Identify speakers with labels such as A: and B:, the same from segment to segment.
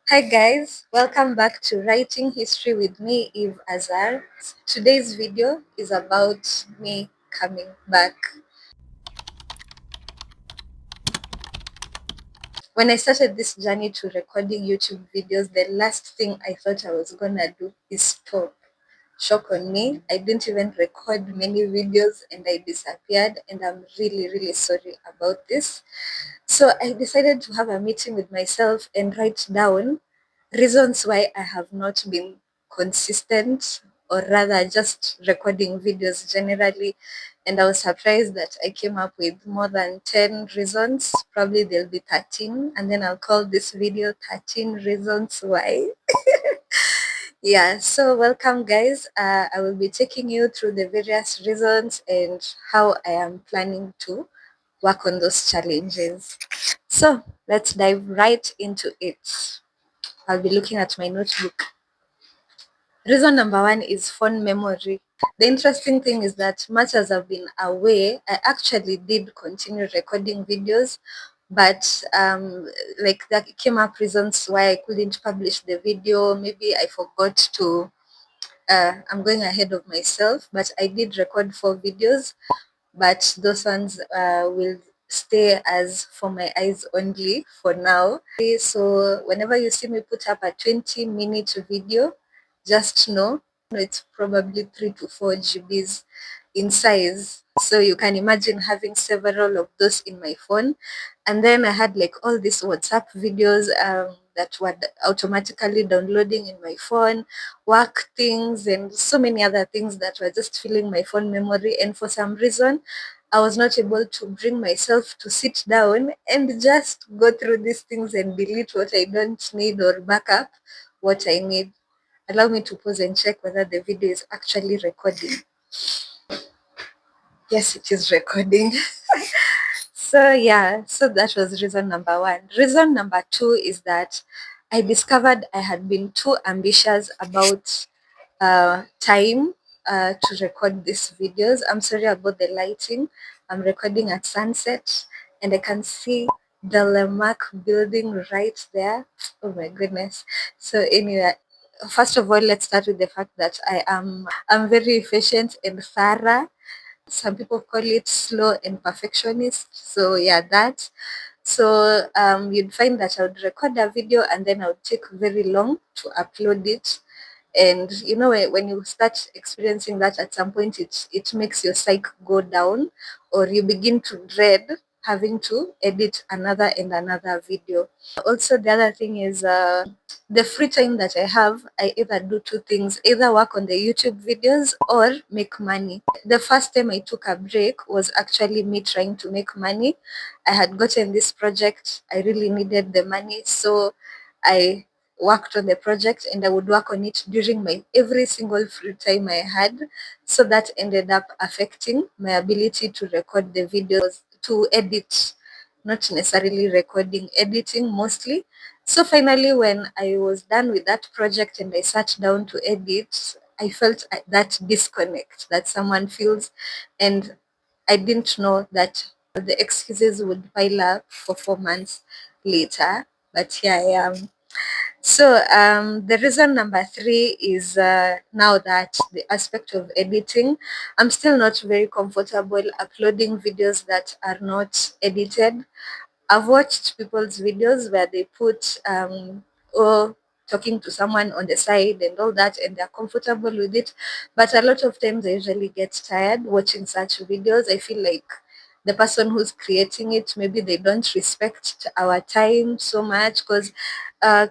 A: Hi guys, welcome back to Writing History with me, Eve Azar. Today's video is about me coming back. When I started this journey to recording YouTube videos, the last thing I thought I was gonna do is stop. Shock on me. I didn't even record many videos and I disappeared, and I'm really, really sorry about this. So I decided to have a meeting with myself and write down reasons why I have not been consistent, or rather just recording videos generally. And I was surprised that I came up with more than 10 reasons. Probably there'll be 13, and then I'll call this video 13 Reasons Why. Yeah, so welcome guys. I will be taking you through the various reasons and how I am planning to work on those challenges. So let's dive right into it. I'll be looking at my notebook. Reason number one is phone memory. The interesting thing is that much as I've been away, I actually did continue recording videos, but like that came up reasons why I couldn't publish the video. Maybe I forgot to. I'm going ahead of myself, but I did record 4 videos, but those ones will stay as for my eyes only for now. So whenever you see me put up a 20-minute video, just know it's probably 3 to 4 GBs in size. So you can imagine having several of those in my phone. And then I had like all these WhatsApp videos that were automatically downloading in my phone, work things, and so many other things that were just filling my phone memory. And for some reason, I was not able to bring myself to sit down and just go through these things and delete what I don't need or back up what I need. Allow me to pause and check whether the video is actually recording. Yes, it is recording. So yeah, so that was reason number one. Reason number two is that I discovered I had been too ambitious about time to record these videos. I'm sorry about the lighting. I'm recording at sunset and I can see the Lemark building right there. Oh my goodness. So anyway, first of all, let's start with the fact that I'm very efficient and thorough. Some people call it slow and perfectionist. So yeah, that. So you'd find that I would record a video and then I would take very long to upload it. And you know, when you start experiencing that, at some point it makes your psyche go down, or you begin to dread having to edit another and another video. Also, the other thing is the free time that I have, I either do 2 things: either work on the YouTube videos or make money. The first time I took a break was actually me trying to make money. I had gotten this project, I really needed the money, so I worked on the project and I would work on it during my every single free time I had. So that ended up affecting my ability to record the videos, to edit, not necessarily recording, editing mostly. So finally, when I was done with that project and I sat down to edit, I felt that disconnect that someone feels, and I didn't know that the excuses would pile up for 4 months later. But here I am. So the reason number three is now that the aspect of editing, I'm still not very comfortable uploading videos that are not edited. I've watched people's videos where they put or talking to someone on the side and all that, and they're comfortable with it. But a lot of times I usually get tired watching such videos. I feel like the person who's creating it, maybe they don't respect our time so much, because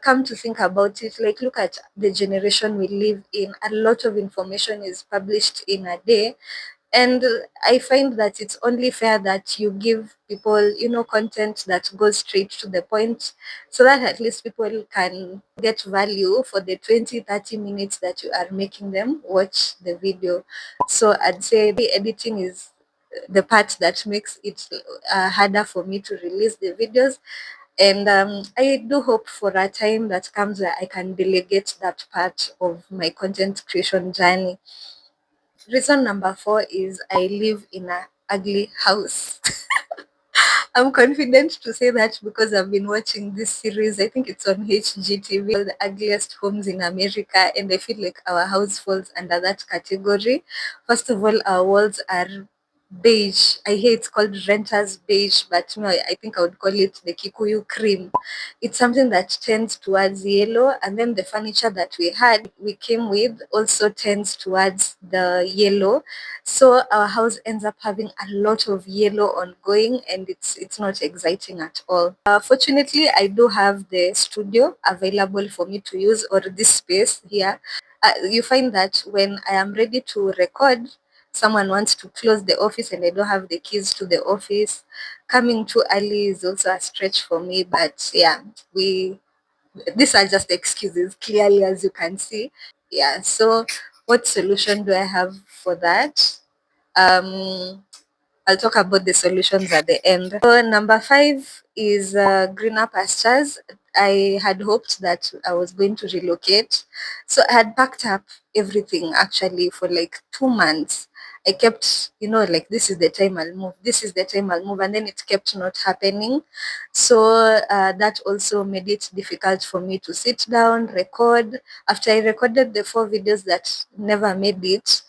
A: come to think about it, like look at the generation we live in. A lot of information is published in a day, and I find that it's only fair that you give people, content that goes straight to the point, so that at least people can get value for the 20-30 minutes that you are making them watch the video. So I'd say the editing is the part that makes it harder for me to release the videos. And I do hope for a time that comes where I can delegate that part of my content creation journey. Reason number four is I live in a ugly house. I'm confident to say that because I've been watching this series. I think it's on HGTV, called The Ugliest Homes in America, and I feel like our house falls under that category. First of all, our walls are beige. I hear it's called renters beige, but no, I think I would call it the Kikuyu cream. It's something that tends towards yellow, and then the furniture that we came with also tends towards the yellow. So our house ends up having a lot of yellow ongoing, and it's not exciting at all. Fortunately, I do have the studio available for me to use, or this space here. You find that when I am ready to record, someone wants to close the office and I don't have the keys to the office. Coming too early is also a stretch for me, but yeah, we these are just excuses, clearly, as you can see. Yeah, so what solution do I have for that? Um, I'll talk about the solutions at the end. So number 5 is greener pastures. I had hoped that I was going to relocate. So I had packed up everything actually for like 2 months. I kept, like this is the time I'll move, this is the time I'll move, and then it kept not happening. So that also made it difficult for me to sit down, record. After I recorded the 4 videos that never made it,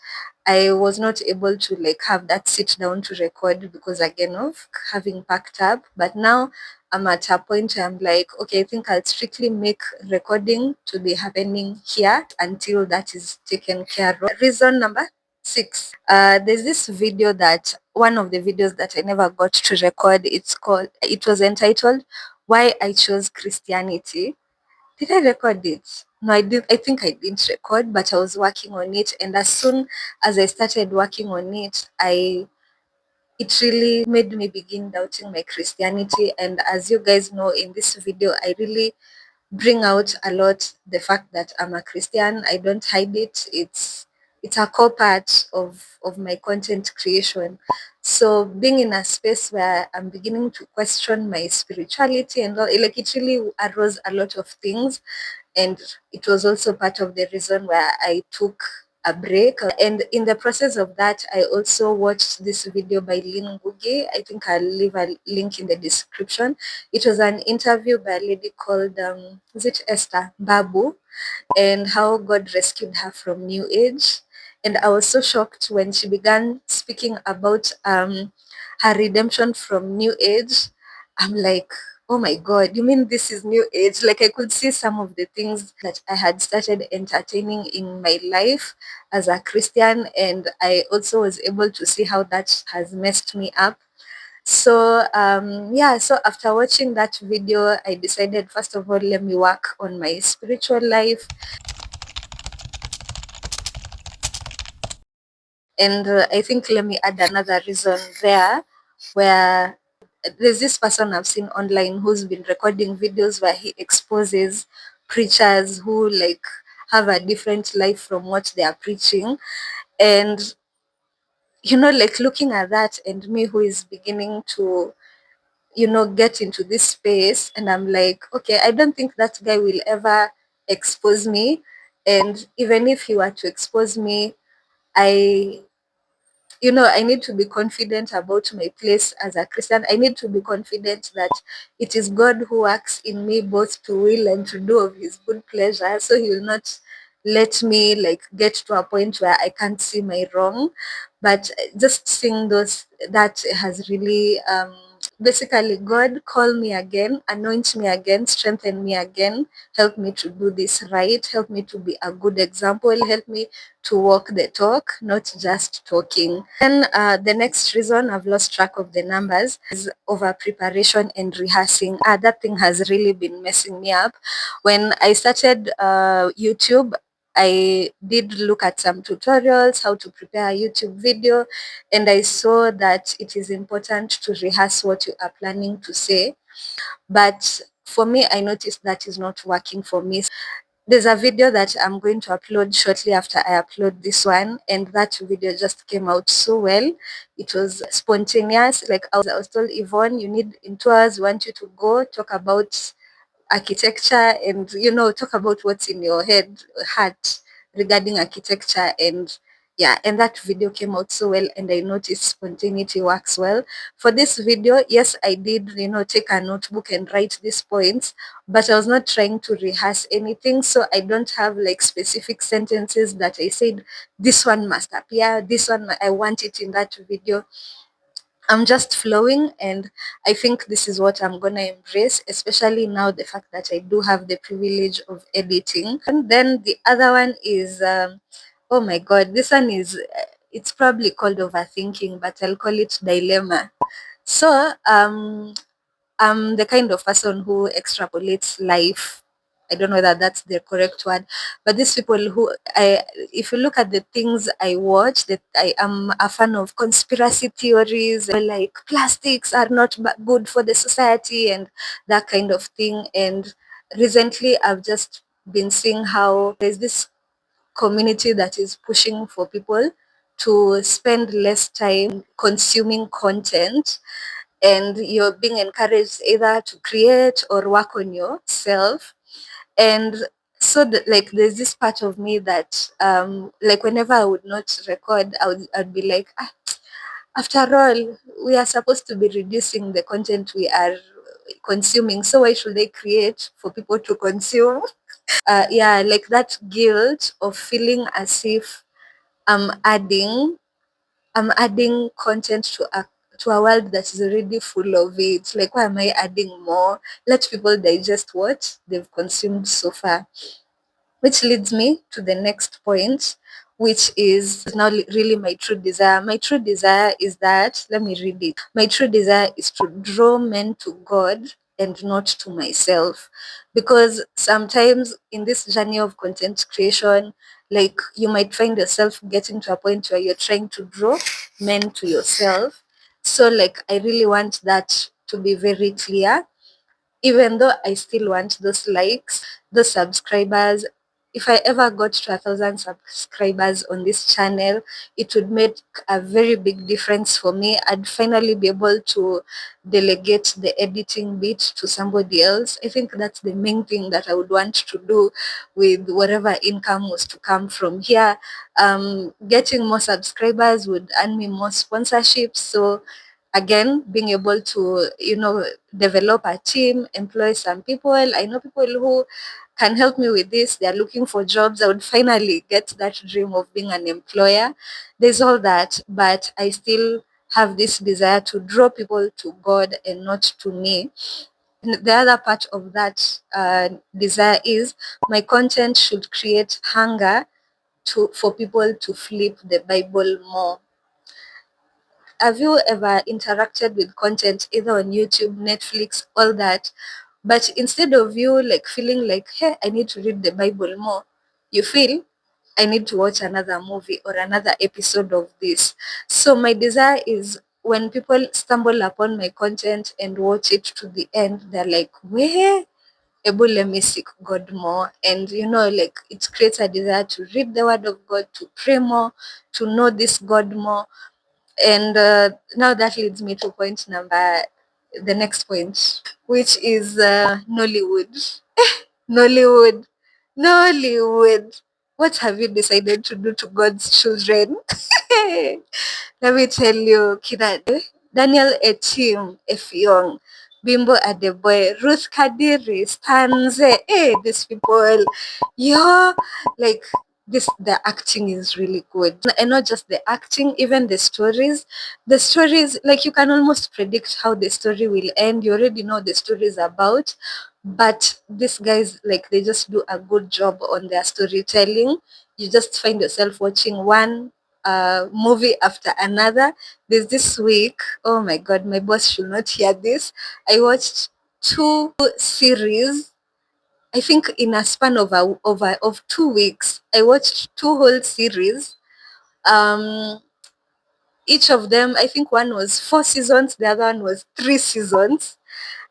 A: I was not able to like have that sit down to record because again of having packed up. But now I'm at a point where I'm like, okay, I think I'll strictly make recording to be happening here until that is taken care of. Reason number 6. There's this video that one of the videos that I never got to record. It was entitled Why I Chose Christianity. Did I record it? No, I did. I think I didn't record, but I was working on it. And as soon as I started working on it, it really made me begin doubting my Christianity. And as you guys know in this video, I really bring out a lot the fact that I'm a Christian. I don't hide it. It's a core part of my content creation. So being in a space where I'm beginning to question my spirituality and all, like it really arose a lot of things. And it was also part of the reason where I took a break. And in the process of that, I also watched this video by Lynn Ngugi. I think I'll leave a link in the description. It was an interview by a lady called, is it Esther Babu, and how God rescued her from New Age. And I was so shocked when she began speaking about her redemption from New Age. I'm like, oh my God, you mean this is New Age? Like I could see some of the things that I had started entertaining in my life as a Christian, and I also was able to see how that has messed me up. So yeah, so after watching that video, I decided first of all, let me work on my spiritual life. And I think let me add another reason there, where there's this person I've seen online who's been recording videos where he exposes preachers who like have a different life from what they are preaching. And like looking at that and me who is beginning to get into this space, and I'm like, okay, I don't think that guy will ever expose me. And even if he were to expose me, I I need to be confident about my place as a Christian. I need to be confident that it is God who works in me both to will and to do of his good pleasure. So he will not let me like get to a point where I can't see my wrong. But just seeing that has really basically, God, call me again, anoint me again, strengthen me again, help me to do this right, help me to be a good example, help me to walk the talk, not just talking. Then the next reason, I've lost track of the numbers, is over preparation and rehearsing. That thing has really been messing me up. When I started YouTube, I did look at some tutorials, how to prepare a YouTube video, and I saw that it is important to rehearse what you are planning to say. But for me, I noticed that is not working for me. There's a video that I'm going to upload shortly after I upload this one, and that video just came out so well. It was spontaneous. Like I was told, Yvonne, you need in 2 hours, we want you to go talk about architecture and talk about what's in your heart regarding architecture. And Yeah, and that video came out so well, and I noticed spontaneity works well. For this video, yes, I did, take a notebook and write these points, but I was not trying to rehearse anything. So I don't have like specific sentences that I said, this one must appear, this one, I want it in that video. I'm just flowing, and I think this is what I'm gonna embrace, especially now the fact that I do have the privilege of editing. And then the other one is, oh my God, this one is, it's probably called overthinking, but I'll call it dilemma. So, I'm the kind of person who extrapolates life. I don't know whether that's the correct word, but these people who if you look at the things I watch, that I am a fan of conspiracy theories, like plastics are not good for the society and that kind of thing. And recently, I've just been seeing how there's this community that is pushing for people to spend less time consuming content, and you're being encouraged either to create or work on yourself. And so like there's this part of me that like whenever I would not record, I'd be like, after all, we are supposed to be reducing the content we are consuming, so why should they create for people to consume? Yeah, like that guilt of feeling as if i'm adding I'm adding content to a world that is already full of it. Like, why am I adding more? Let people digest what they've consumed so far. Which leads me to the next point, which is now really my true desire. My true desire is that, let me read it. My true desire is to draw men to God and not to myself. Because sometimes in this journey of content creation, like you might find yourself getting to a point where you're trying to draw men to yourself. So, like, I really want that to be very clear, even though I still want those likes, those subscribers. If I ever got to 1,000 subscribers on this channel, it would make a very big difference for me. I'd finally be able to delegate the editing bit to somebody else. I think that's the main thing that I would want to do with whatever income was to come from here. Getting more subscribers would earn me more sponsorships. So again, being able to, develop a team, employ some people. I know people who can help me with this. They're looking for jobs. I would finally get that dream of being an employer. There's all that, but I still have this desire to draw people to God and not to me. And the other part of that desire is my content should create hunger for people to flip the Bible more. Have you ever interacted with content either on YouTube, Netflix, all that, but instead of you like feeling like, hey, I need to read the Bible more, you feel I need to watch another movie or another episode of this? So my desire is when people stumble upon my content and watch it to the end, they're like, where? Able, let me seek God more. And like it creates a desire to read the word of God, to pray more, to know this God more. And now that leads me to the next point, which is Nollywood. Nollywood. Nollywood. What have you decided to do to God's children? Let me tell you, Kina, Daniel Etim Effiong, Bimbo Adeboye, Ruth Kadiri, Stanze, these people, yo, like the acting is really good. And not just the acting, even the stories. The stories, like you can almost predict how the story will end. You already know the story is about, but these guys, like they just do a good job on their storytelling. You just find yourself watching one movie after another. There's this week, oh my God, my boss should not hear this. I watched two series. I think in a span of 2 weeks, I watched two whole series. Um, each of them, I think one was 4 seasons, the other one was 3 seasons.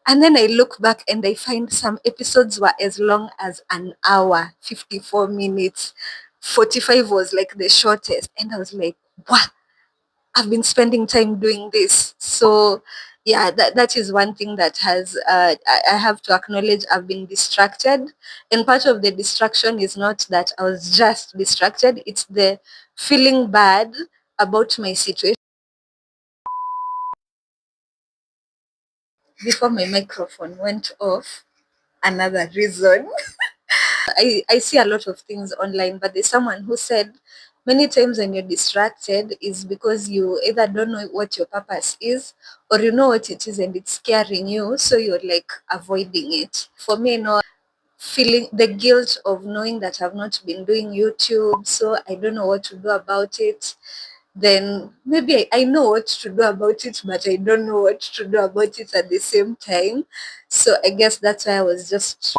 A: And then I look back and I find some episodes were as long as an hour, 54 minutes. 45 was like the shortest. And I was like, wow, I've been spending time doing this. So Yeah, that is one thing that has I have to acknowledge. I've been distracted, and part of the distraction is not that I was just distracted, it's the feeling bad about my situation. Before my microphone went off, another reason. I see a lot of things online, but there's someone who said many times when you're distracted is because you either don't know what your purpose is, or you know what it is and it's scaring you, so you're like avoiding it. For me, no, feeling the guilt of knowing that I've not been doing YouTube, so I don't know what to do about it. Then maybe I know what to do about it, but I don't know what to do about it at the same time. So I guess that's why I was just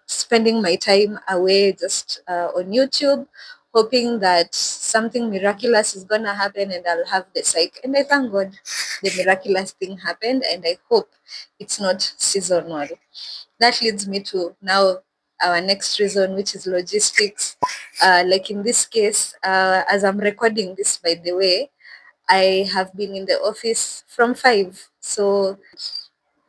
A: spending my time away just on YouTube, hoping that something miraculous is gonna happen and I'll have the psych. And I thank God the miraculous thing happened, and I hope it's not seasonal. That leads me to now our next reason, which is logistics. Like in this case, as I'm recording this, by the way, I have been in the office from 5. So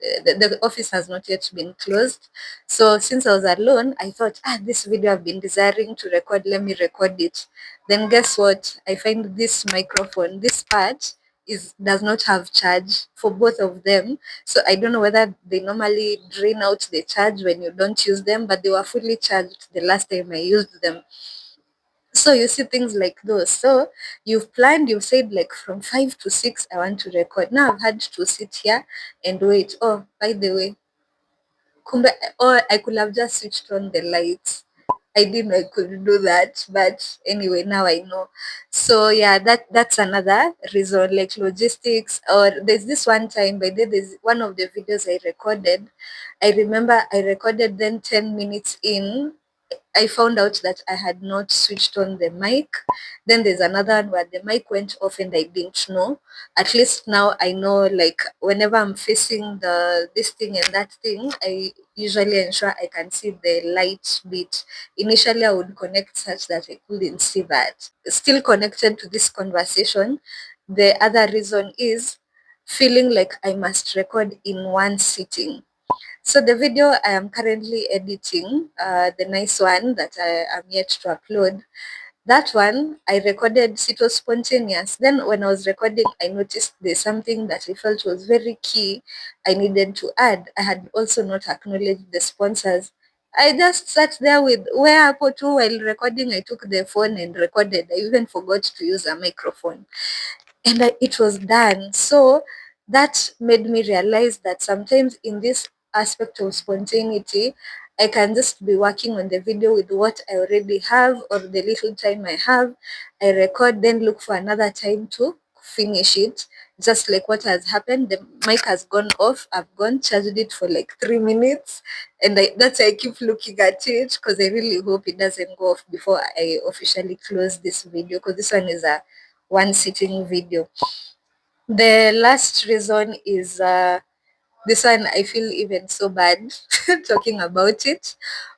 A: the office has not yet been closed. So since I was alone, I thought, this video I've been desiring to record, let me record it. Then guess what? I find this microphone, this part does not have charge for both of them. So I don't know whether they normally drain out the charge when you don't use them, but they were fully charged the last time I used them. So you see things like those. So you've planned, you've said like from 5 to 6, I want to record. Now I've had to sit here and wait. Oh, by the way, kumbe, or I could have just switched on the lights. I didn't know I could do that, but anyway, now I know. So yeah, that's another reason, like logistics. Or there's this one time, by the there's one of the videos I recorded. I remember I recorded then 10 minutes in, I found out that I had not switched on the mic. Then there's another one where the mic went off and I didn't know. At least now I know, like whenever I'm facing this thing and that thing, I usually ensure I can see the light bit. Initially I would connect such that I couldn't see that. Still connected to this conversation, the other reason is feeling like I must record in one sitting. So the video I am currently editing, the nice one that I am yet to upload, that one I recorded, it was spontaneous. Then when I was recording, I noticed there's something that I felt was very key I needed to add. I had also not acknowledged the sponsors. I just sat there with where Apple too while recording. I took the phone and recorded. I even forgot to use a microphone, and it was done. So that made me realize that sometimes in this aspect of spontaneity, I can just be working on the video with what I already have or the little time I have. I record, then look for another time to finish it. Just like what has happened, the mic has gone off. I've gone charged it for like 3 minutes, and that's why I keep looking at it, because I really hope it doesn't go off before I officially close this video, because this one is a one sitting video. The last reason is this one. I feel even so bad talking about it,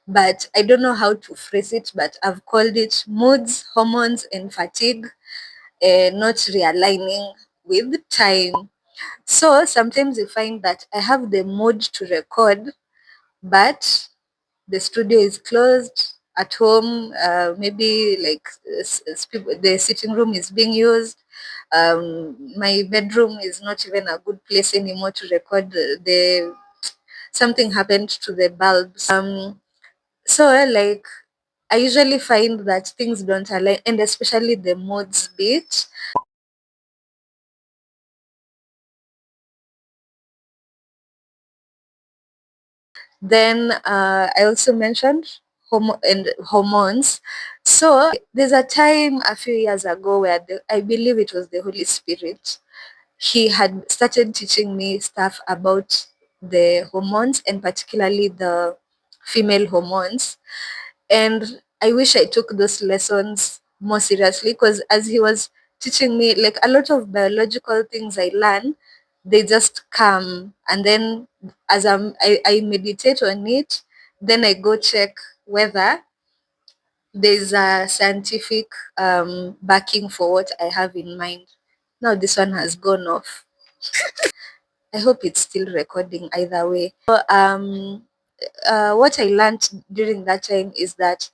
A: but I don't know how to phrase it, but I've called it moods, hormones, and fatigue, not realigning with time. So sometimes you find that I have the mood to record, but the studio is closed. At home, maybe like the sitting room is being used. My bedroom is not even a good place anymore to record. The Something happened to the bulbs. So like I usually find that things don't align, and especially the modes bit. Then I also mentioned hormones. So there's a time a few years ago where I believe it was the Holy Spirit. He had started teaching me stuff about the hormones, and particularly the female hormones. And I wish I took those lessons more seriously, because as he was teaching me, like a lot of biological things I learn, they just come. And then as I meditate on it, then I go check whether there's a scientific backing for what I have in mind. Now this one has gone off. I hope it's still recording either way. So, what I learned during that time is that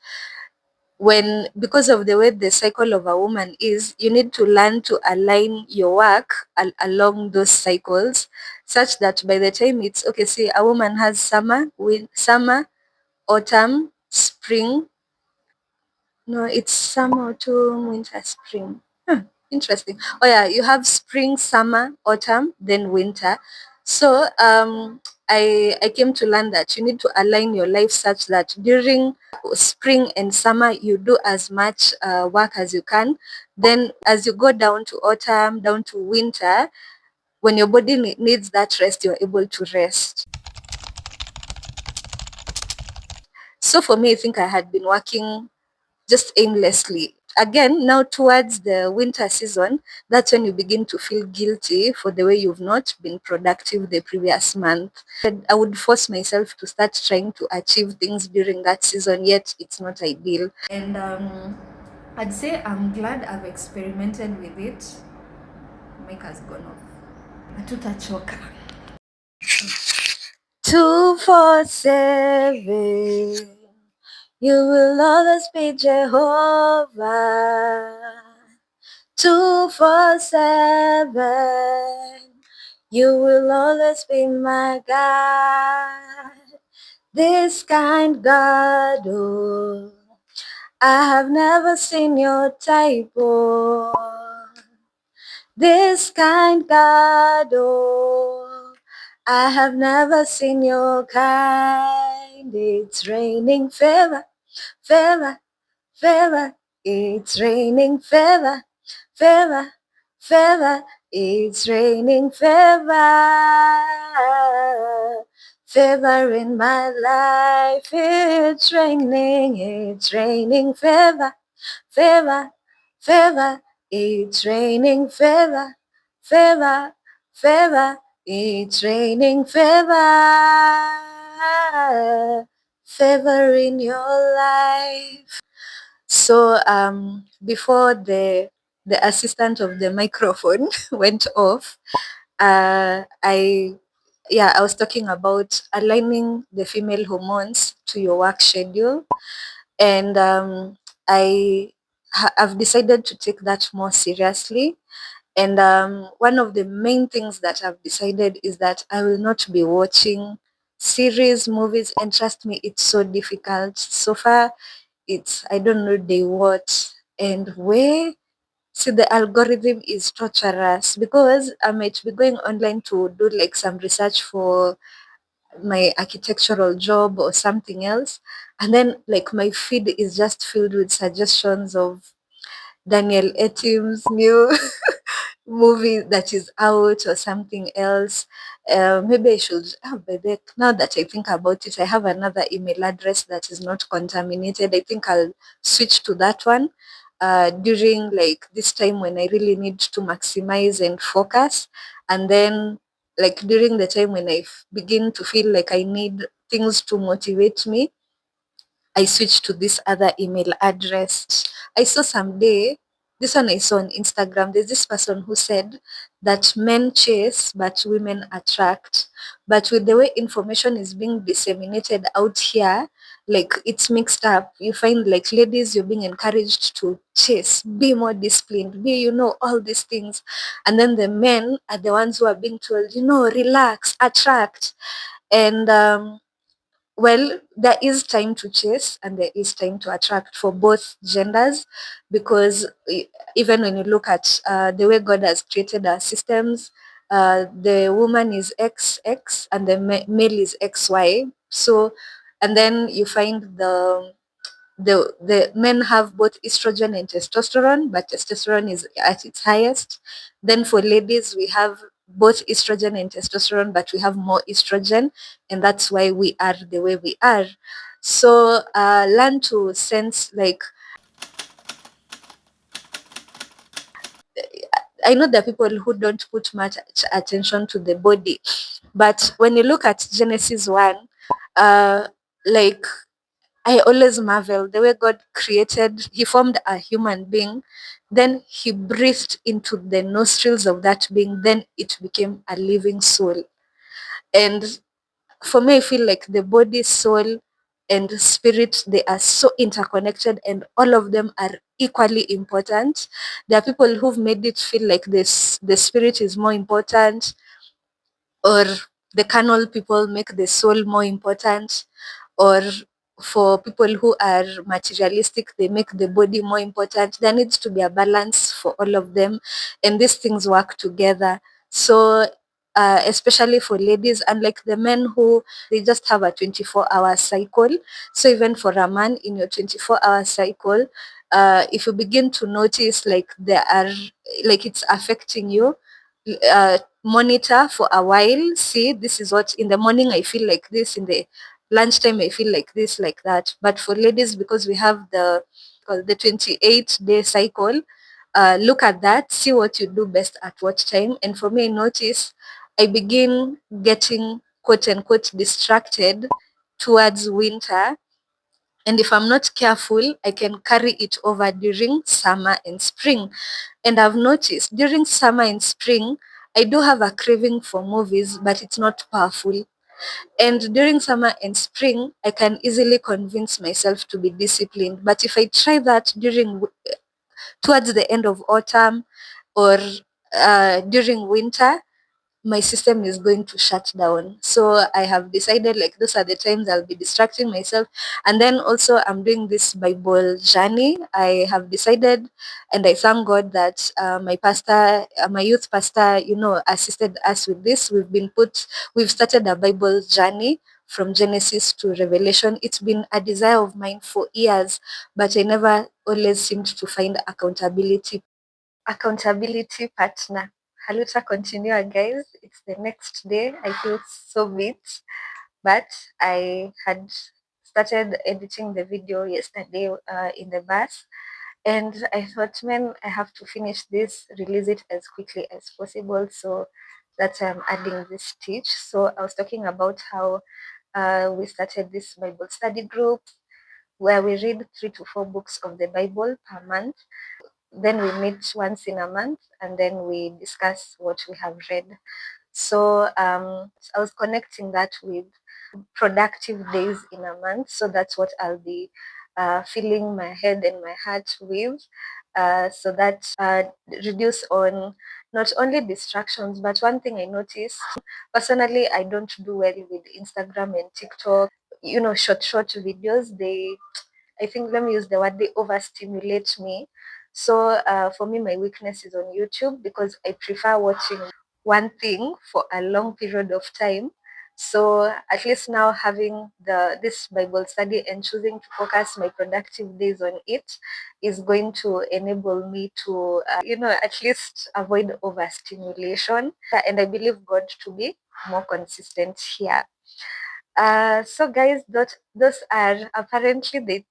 A: because of the way the cycle of a woman is, you need to learn to align your work along those cycles, such that by the time it's okay, see, a woman has summer, autumn, spring. No, it's summer, autumn, winter, spring. Interesting. Oh yeah, you have spring, summer, autumn, then winter. So I came to learn that you need to align your life such that during spring and summer you do as much work as you can. Then as you go down to autumn, down to winter, when your body needs that rest, you're able to rest. So for me, I think I had been working just aimlessly. Again, now towards the winter season, that's when you begin to feel guilty for the way you've not been productive the previous month. And I would force myself to start trying to achieve things during that season, yet it's not ideal. And I'd say I'm glad I've experimented with it. Mic has gone off. Hatutachoka. 247. You will always be Jehovah. 247. You will always be my God. This kind God, oh, I have never seen your type, oh. This kind God, oh, I have never seen your kind. It's raining favor, favor, favor. It's raining favor, favor, favor. It's raining favor, favor in my life. It's raining favor, favor, favor. It's raining favor, favor, favor. It's raining favor, favor in your life. So before the assistant of the microphone went off, I was talking about aligning the female hormones to your work schedule, and I've decided to take that more seriously. And one of the main things that I've decided is that I will not be watching series, movies, and trust me, it's so difficult. So far, it's, I don't know day what and where. See, the algorithm is torturous because I might be going online to do like some research for my architectural job or something else, and then like my feed is just filled with suggestions of Daniel Etim's new movie that is out or something else. Maybe I should, now that I think about it, I have another email address that is not contaminated. I think I'll switch to that one during like this time when I really need to maximize and focus. And then like during the time when I begin to feel like I need things to motivate me, I switched to this other email address. I saw someday, this one I saw on Instagram, there's this person who said that men chase but women attract. But with the way information is being disseminated out here, like it's mixed up. You find like ladies, you're being encouraged to chase, be more disciplined, be, all these things. And then the men are the ones who are being told, relax, attract. And well, there is time to chase and there is time to attract for both genders, because even when you look at the way God has created our systems, the woman is XX and the male is XY. So, and then you find the men have both estrogen and testosterone, but testosterone is at its highest. Then for ladies, we have both estrogen and testosterone, but we have more estrogen, and that's why we are the way we are. So learn to sense, like, I know there are people who don't put much attention to the body, but when you look at Genesis 1, like I always marvel the way God created, He formed a human being, then He breathed into the nostrils of that being, then it became a living soul. And for me, I feel like the body, soul, and spirit, they are so interconnected and all of them are equally important. There are people who've made it feel like the spirit is more important, or the carnal people make the soul more important, or for people who are materialistic, they make the body more important. There needs to be a balance for all of them, and these things work together. So especially for ladies, unlike the men who they just have a 24-hour cycle. So even for a man in your 24-hour cycle, if you begin to notice like there are like it's affecting you, monitor for a while. See, this is what in the morning I feel like this, in the lunchtime I feel like this, like that. But for ladies, because we have the 28-day cycle, look at that, see what you do best at what time. And for me, I notice I begin getting quote unquote distracted towards winter, and if I'm not careful, I can carry it over during summer and spring. And I've noticed during summer and spring, I do have a craving for movies, but it's not powerful. And during summer and spring, I can easily convince myself to be disciplined. But if I try that towards the end of autumn, or during winter, my system is going to shut down. So I have decided like those are the times I'll be distracting myself. And then also I'm doing this Bible journey. I have decided, and I thank God that my pastor, my youth pastor, assisted us with this. We've started a Bible journey from Genesis to Revelation. It's been a desire of mine for years, but I never always seemed to find accountability partner. Haluta continue, guys. It's the next day. I feel so beat, but I had started editing the video yesterday in the bus, and I thought, man, I have to finish this, release it as quickly as possible. So that's why I'm adding this stitch. So I was talking about how we started this Bible study group where we read 3 to 4 books of the Bible per month. Then we meet once in a month and then we discuss what we have read. So I was connecting that with productive days in a month. So that's what I'll be filling my head and my heart with. So that reduce on not only distractions, but one thing I noticed personally, I don't do well with Instagram and TikTok. Short videos. I think, let me use the word, they overstimulate me. So for me, my weakness is on YouTube because I prefer watching one thing for a long period of time. So at least now having this Bible study and choosing to focus my productive days on it is going to enable me to, at least avoid overstimulation. And I believe God to be more consistent here. So guys, those are apparently they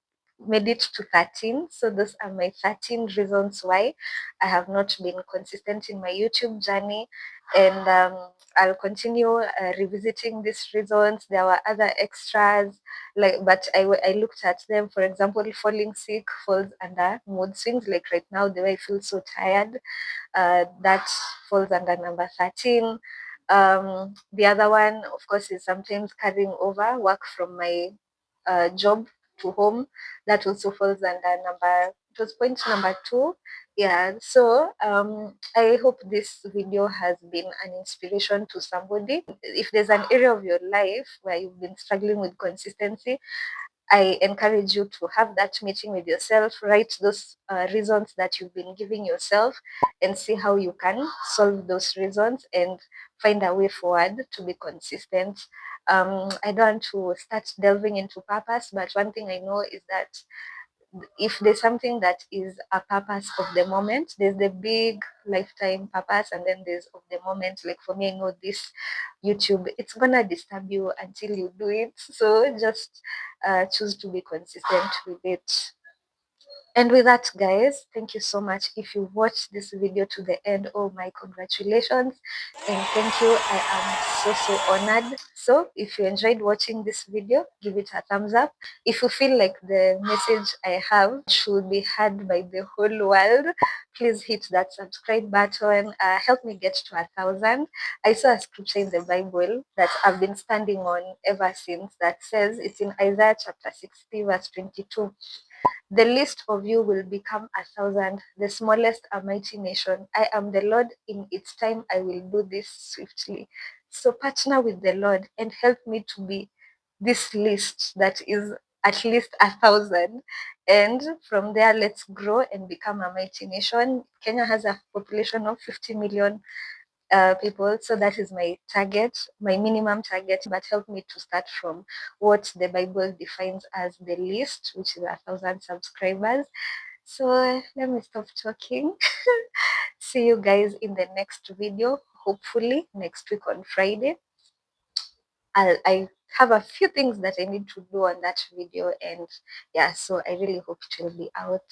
A: made it to 13. So those are my 13 reasons why I have not been consistent in my YouTube journey. And I'll continue revisiting these reasons. There were other extras, but I looked at them. For example, falling sick falls under mood swings. Like right now, the way I feel so tired, that falls under number 13. The other one, of course, is sometimes carrying over work from my job to home. That also falls under it was point number 2. Yeah, so I hope this video has been an inspiration to somebody. If there's an area of your life where you've been struggling with consistency, I encourage you to have that meeting with yourself, write those reasons that you've been giving yourself, and see how you can solve those reasons and find a way forward to be consistent. I don't want to start delving into purpose, but one thing I know is that if there's something that is a purpose of the moment, there's the big lifetime purpose, and then there's of the moment. Like for me, I know this YouTube, it's gonna disturb you until you do it. So just choose to be consistent with it. And with that, guys, thank you so much. If you watched this video to the end, oh my, congratulations. And thank you. I am so honored. So if you enjoyed watching this video, give it a thumbs up. If you feel like the message I have should be heard by the whole world, please hit that subscribe button. Help me get to 1,000. I saw a scripture in the Bible that I've been standing on ever since that says, it's in Isaiah chapter 60, verse 22. The least of you will become 1,000, the smallest a mighty nation. I am the Lord, in its time I will do this swiftly. So partner with the Lord and help me to be this list that is at least 1,000. And from there, let's grow and become a mighty nation. Kenya has a population of 50 million people. So that is my target, my minimum target, but help me to start from what the Bible defines as the least, which is 1,000 subscribers. So let me stop talking. See you guys in the next video, hopefully next week on Friday. I have a few things that I need to do on that video, and yeah, so I really hope it will be out.